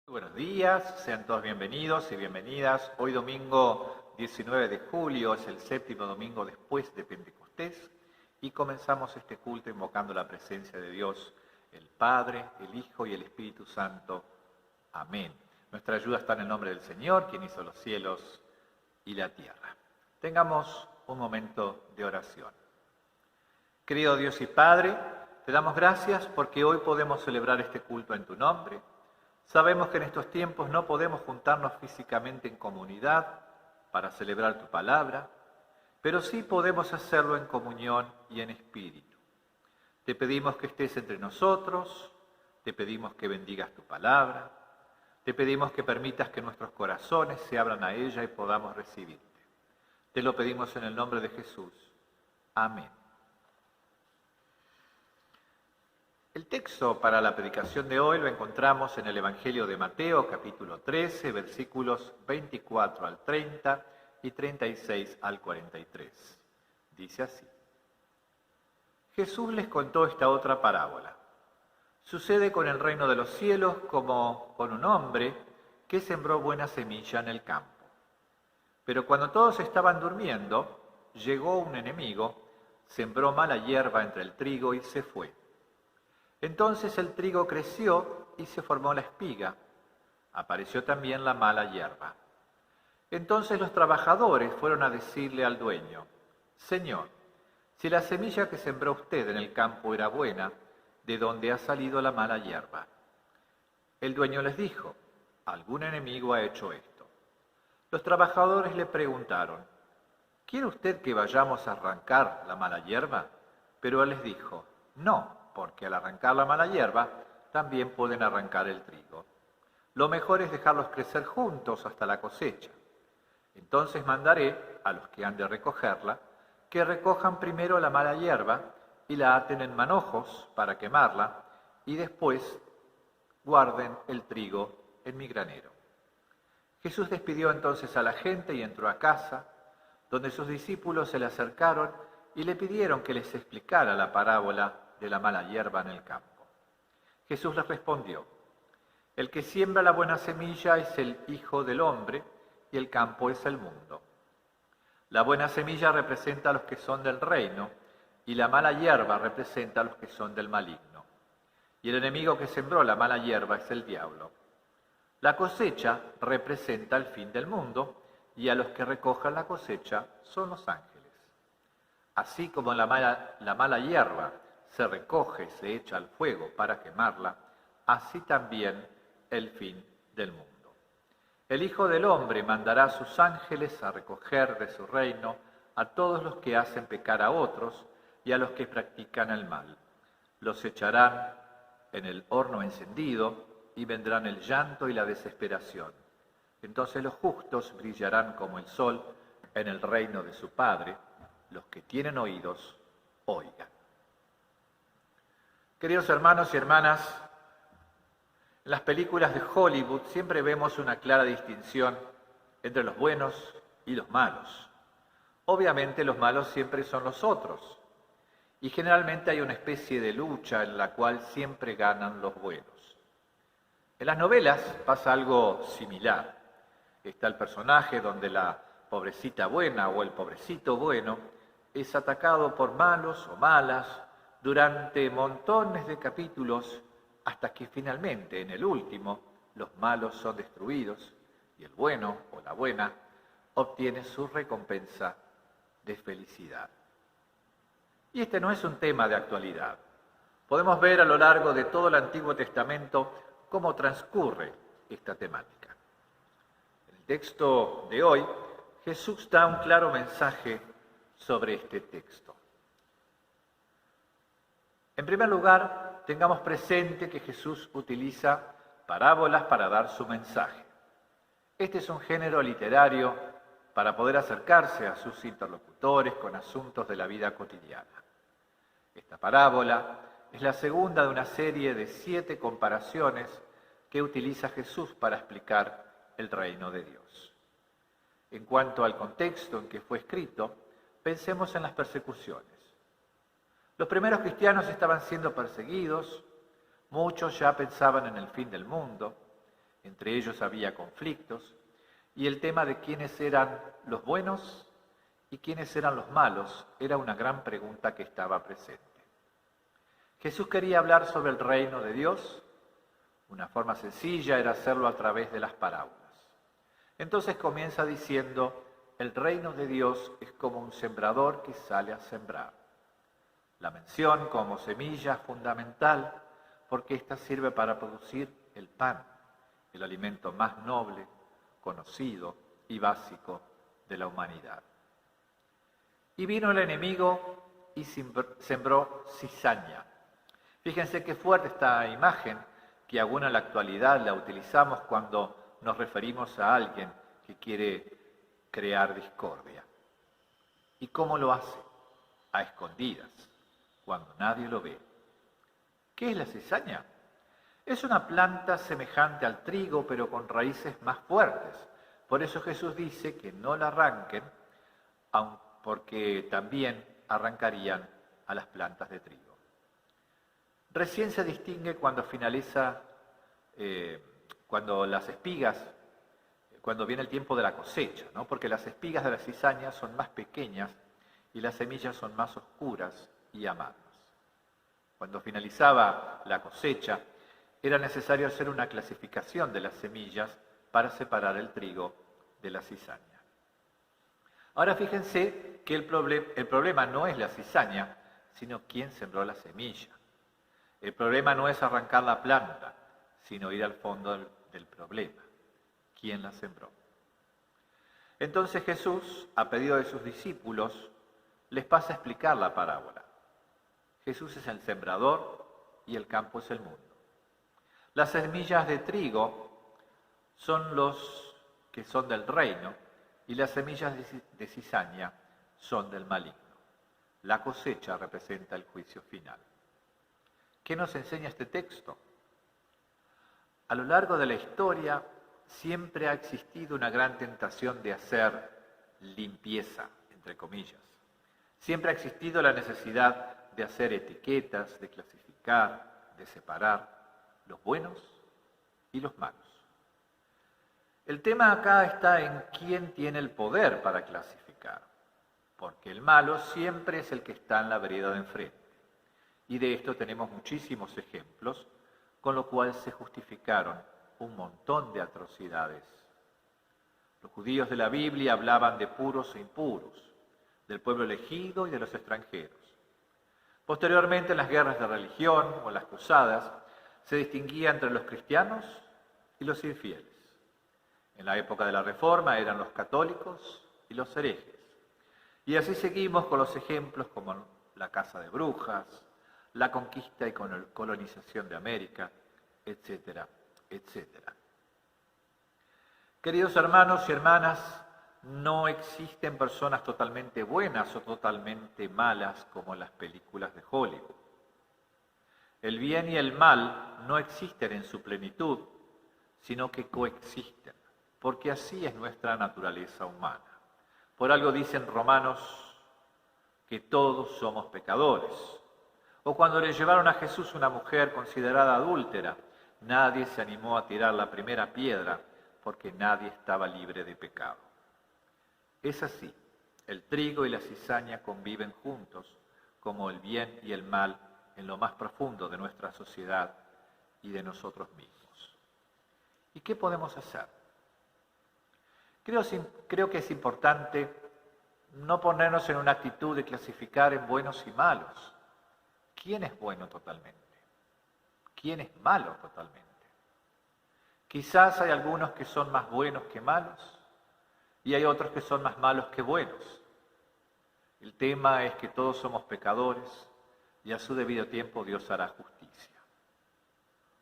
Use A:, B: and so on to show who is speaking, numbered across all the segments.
A: Buenos días, sean todos bienvenidos y bienvenidas. Hoy domingo 19 de julio es el séptimo domingo después de Pentecostés y comenzamos este culto invocando la presencia de Dios, el Padre, el Hijo y el Espíritu Santo. Amén. Nuestra ayuda está en el nombre del Señor, quien hizo los cielos y la tierra. Tengamos un momento de oración. Querido Dios y Padre, te damos gracias porque hoy podemos celebrar este culto en tu nombre. Sabemos que en estos tiempos no podemos juntarnos físicamente en comunidad para celebrar tu palabra, pero sí podemos hacerlo en comunión y en espíritu. Te pedimos que estés entre nosotros, te pedimos que bendigas tu palabra, te pedimos que permitas que nuestros corazones se abran a ella y podamos recibirte. Te lo pedimos en el nombre de Jesús. Amén. El texto para la predicación de hoy lo encontramos en el Evangelio de Mateo, capítulo 13, versículos 24 al 30 y 36 al 43. Dice así: Jesús les contó esta otra parábola. Sucede con el reino de los cielos como con un hombre que sembró buena semilla en el campo. Pero cuando todos estaban durmiendo, llegó un enemigo, sembró mala hierba entre el trigo y se fue. Entonces el trigo creció y se formó la espiga. Apareció también la mala hierba. Entonces los trabajadores fueron a decirle al dueño: Señor, si la semilla que sembró usted en el campo era buena, ¿de dónde ha salido la mala hierba? El dueño les dijo: algún enemigo ha hecho esto. Los trabajadores le preguntaron: ¿quiere usted que vayamos a arrancar la mala hierba? Pero él les dijo: no, porque al arrancar la mala hierba, también pueden arrancar el trigo. Lo mejor es dejarlos crecer juntos hasta la cosecha. Entonces mandaré a los que han de recogerla, que recojan primero la mala hierba y la aten en manojos para quemarla, y después guarden el trigo en mi granero. Jesús despidió entonces a la gente y entró a casa, donde sus discípulos se le acercaron y le pidieron que les explicara la parábola de la mala hierba en el campo. Jesús les respondió: el que siembra la buena semilla es el Hijo del Hombre y el campo es el mundo. La buena semilla representa a los que son del reino y la mala hierba representa a los que son del maligno. Y el enemigo que sembró la mala hierba es el diablo. La cosecha representa el fin del mundo y a los que recojan la cosecha son los ángeles. Así como la mala hierba se recoge, se echa al fuego para quemarla, así también el fin del mundo. El Hijo del Hombre mandará a sus ángeles a recoger de su reino a todos los que hacen pecar a otros y a los que practican el mal. Los echarán en el horno encendido y vendrán el llanto y la desesperación. Entonces los justos brillarán como el sol en el reino de su Padre. Los que tienen oídos, oigan. Queridos hermanos y hermanas, en las películas de Hollywood siempre vemos una clara distinción entre los buenos y los malos. Obviamente los malos siempre son los otros, y generalmente hay una especie de lucha en la cual siempre ganan los buenos. En las novelas pasa algo similar. Está el personaje donde la pobrecita buena o el pobrecito bueno es atacado por malos o malas durante montones de capítulos, hasta que finalmente, en el último, los malos son destruidos y el bueno o la buena obtiene su recompensa de felicidad. Y este no es un tema de actualidad. Podemos ver a lo largo de todo el Antiguo Testamento cómo transcurre esta temática. En el texto de hoy, Jesús da un claro mensaje sobre este texto. En primer lugar, tengamos presente que Jesús utiliza parábolas para dar su mensaje. Este es un género literario para poder acercarse a sus interlocutores con asuntos de la vida cotidiana. Esta parábola es la segunda de una serie de 7 comparaciones que utiliza Jesús para explicar el reino de Dios. En cuanto al contexto en que fue escrito, pensemos en las persecuciones. Los primeros cristianos estaban siendo perseguidos, muchos ya pensaban en el fin del mundo, Entre ellos había conflictos y el tema de quiénes eran los buenos y quiénes eran los malos era una gran pregunta que estaba presente. Jesús quería hablar sobre el reino de Dios. Una forma sencilla era hacerlo a través de las parábolas. Entonces comienza diciendo, el reino de Dios es como un sembrador que sale a sembrar. La mención como semilla fundamental porque ésta sirve para producir el pan, el alimento más noble, conocido y básico de la humanidad. Y vino el enemigo y sembró cizaña. Fíjense qué fuerte esta imagen que aún en la actualidad la utilizamos cuando nos referimos a alguien que quiere crear discordia. ¿Y cómo lo hace? A escondidas, cuando nadie lo ve. ¿Qué es la cizaña? Es una planta semejante al trigo, pero con raíces más fuertes. Por eso Jesús dice que no la arranquen, porque también arrancarían a las plantas de trigo. Recién se distingue cuando finaliza, cuando las espigas, cuando viene el tiempo de la cosecha, ¿no? Porque las espigas de la cizaña son más pequeñas y las semillas son más oscuras y amargas. Cuando finalizaba la cosecha, era necesario hacer una clasificación de las semillas para separar el trigo de la cizaña. Ahora fíjense que el problema no es la cizaña, sino quién sembró la semilla. El problema no es arrancar la planta, sino ir al fondo del problema. ¿Quién la sembró? Entonces Jesús, a pedido de sus discípulos, les pasa a explicar la parábola. Jesús es el sembrador y el campo es el mundo. Las semillas de trigo son los que son del reino y las semillas de cizaña son del maligno. La cosecha representa el juicio final. ¿Qué nos enseña este texto? A lo largo de la historia siempre ha existido una gran tentación de hacer limpieza, entre comillas. Siempre ha existido la necesidad de hacer etiquetas, de clasificar, de separar los buenos y los malos. El tema acá está en quién tiene el poder para clasificar, porque el malo siempre es el que está en la vereda de enfrente. Y de esto tenemos muchísimos ejemplos, con lo cual se justificaron un montón de atrocidades. Los judíos de la Biblia hablaban de puros e impuros, del pueblo elegido y de los extranjeros. Posteriormente, en las guerras de religión o en las cruzadas, se distinguía entre los cristianos y los infieles. En la época de la Reforma eran los católicos y los herejes. Y así seguimos con los ejemplos como la caza de brujas, la conquista y colonización de América, etcétera, etcétera. Queridos hermanos y hermanas, no existen personas totalmente buenas o totalmente malas como en las películas de Hollywood. El bien y el mal no existen en su plenitud, sino que coexisten, porque así es nuestra naturaleza humana. Por algo dicen Romanos que todos somos pecadores. O cuando le llevaron a Jesús una mujer considerada adúltera, nadie se animó a tirar la primera piedra porque nadie estaba libre de pecado. Es así, el trigo y la cizaña conviven juntos como el bien y el mal en lo más profundo de nuestra sociedad y de nosotros mismos. ¿Y qué podemos hacer? Creo que es importante no ponernos en una actitud de clasificar en buenos y malos. ¿Quién es bueno totalmente? ¿Quién es malo totalmente? Quizás hay algunos que son más buenos que malos y hay otros que son más malos que buenos. El tema es que todos somos pecadores y a su debido tiempo Dios hará justicia.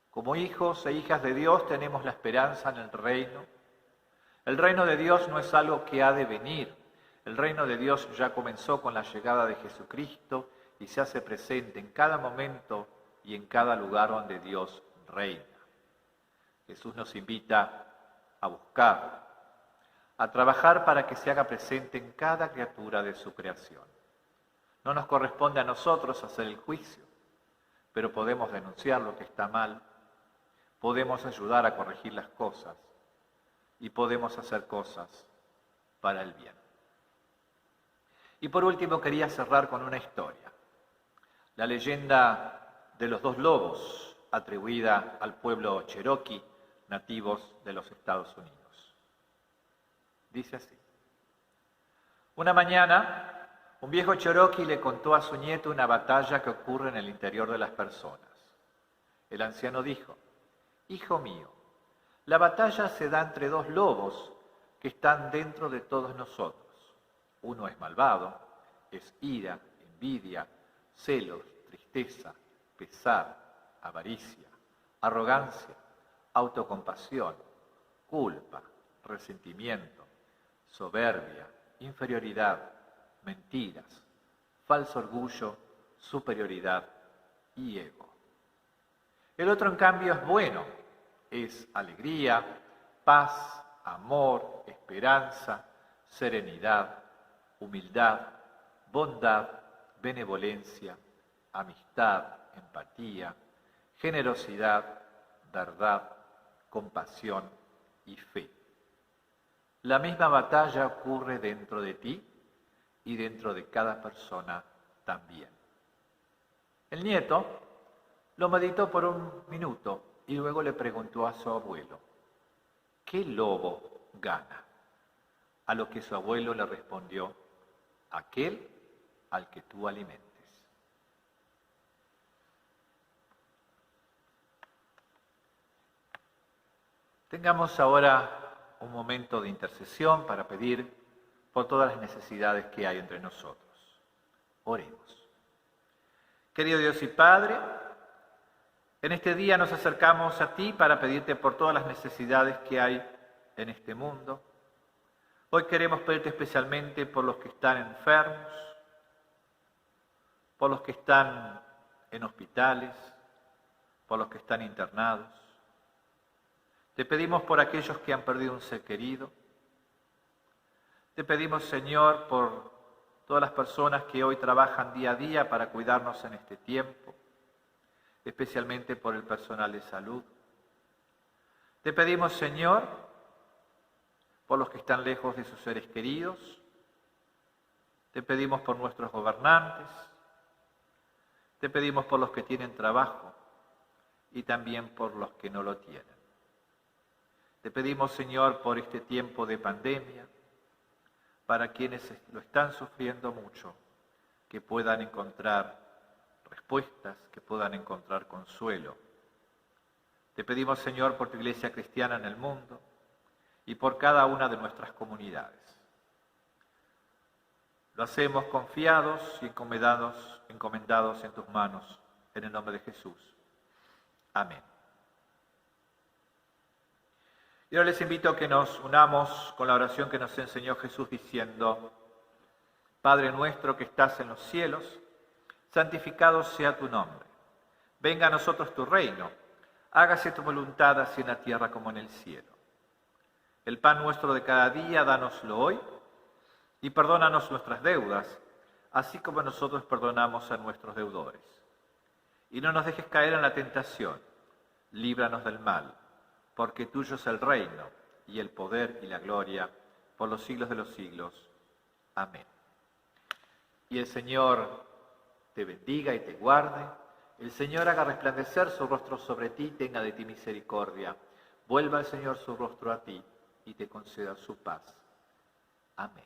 A: Como hijos e hijas de Dios tenemos la esperanza en el reino. El reino de Dios no es algo que ha de venir. El reino de Dios ya comenzó con la llegada de Jesucristo y se hace presente en cada momento y en cada lugar donde Dios reina. Jesús nos invita a buscarlo, a trabajar para que se haga presente en cada criatura de su creación. No nos corresponde a nosotros hacer el juicio, pero podemos denunciar lo que está mal, podemos ayudar a corregir las cosas y podemos hacer cosas para el bien. Y por último quería cerrar con una historia. La leyenda de los dos lobos, atribuida al pueblo cherokee, nativos de los Estados Unidos. Dice así. Una mañana, un viejo cherokee le contó a su nieto una batalla que ocurre en el interior de las personas. El anciano dijo: «Hijo mío, la batalla se da entre dos lobos que están dentro de todos nosotros. Uno es malvado, es ira, envidia, celos, tristeza, pesar, avaricia, arrogancia, autocompasión, culpa, resentimiento, soberbia, inferioridad, mentiras, falso orgullo, superioridad y ego. El otro, en cambio, es bueno, es alegría, paz, amor, esperanza, serenidad, humildad, bondad, benevolencia, amistad, empatía, generosidad, verdad, compasión y fe. La misma batalla ocurre dentro de ti y dentro de cada persona también». El nieto lo meditó por un minuto y luego le preguntó a su abuelo: «¿Qué lobo gana?». A lo que su abuelo le respondió: «Aquel al que tú alimentes». Tengamos ahora un momento de intercesión para pedir por todas las necesidades que hay entre nosotros. Oremos. Querido Dios y Padre, en este día nos acercamos a ti para pedirte por todas las necesidades que hay en este mundo. Hoy queremos pedirte especialmente por los que están enfermos, por los que están en hospitales, por los que están internados. Te pedimos por aquellos que han perdido un ser querido. Te pedimos, Señor, por todas las personas que hoy trabajan día a día para cuidarnos en este tiempo, especialmente por el personal de salud. Te pedimos, Señor, por los que están lejos de sus seres queridos. Te pedimos por nuestros gobernantes. Te pedimos por los que tienen trabajo y también por los que no lo tienen. Te pedimos, Señor, por este tiempo de pandemia, para quienes lo están sufriendo mucho, que puedan encontrar respuestas, que puedan encontrar consuelo. Te pedimos, Señor, por tu Iglesia cristiana en el mundo y por cada una de nuestras comunidades. Lo hacemos confiados y encomendados en tus manos, en el nombre de Jesús. Amén. Y ahora les invito a que nos unamos con la oración que nos enseñó Jesús diciendo: Padre nuestro que estás en los cielos, santificado sea tu nombre. Venga a nosotros tu reino. Hágase tu voluntad así en la tierra como en el cielo. El pan nuestro de cada día, dánoslo hoy, y perdónanos nuestras deudas, así como nosotros perdonamos a nuestros deudores. Y no nos dejes caer en la tentación, líbranos del mal, porque tuyo es el reino, y el poder y la gloria, por los siglos de los siglos. Amén. Y el Señor te bendiga y te guarde. El Señor haga resplandecer su rostro sobre ti y tenga de ti misericordia. Vuelva el Señor su rostro a ti y te conceda su paz. Amén.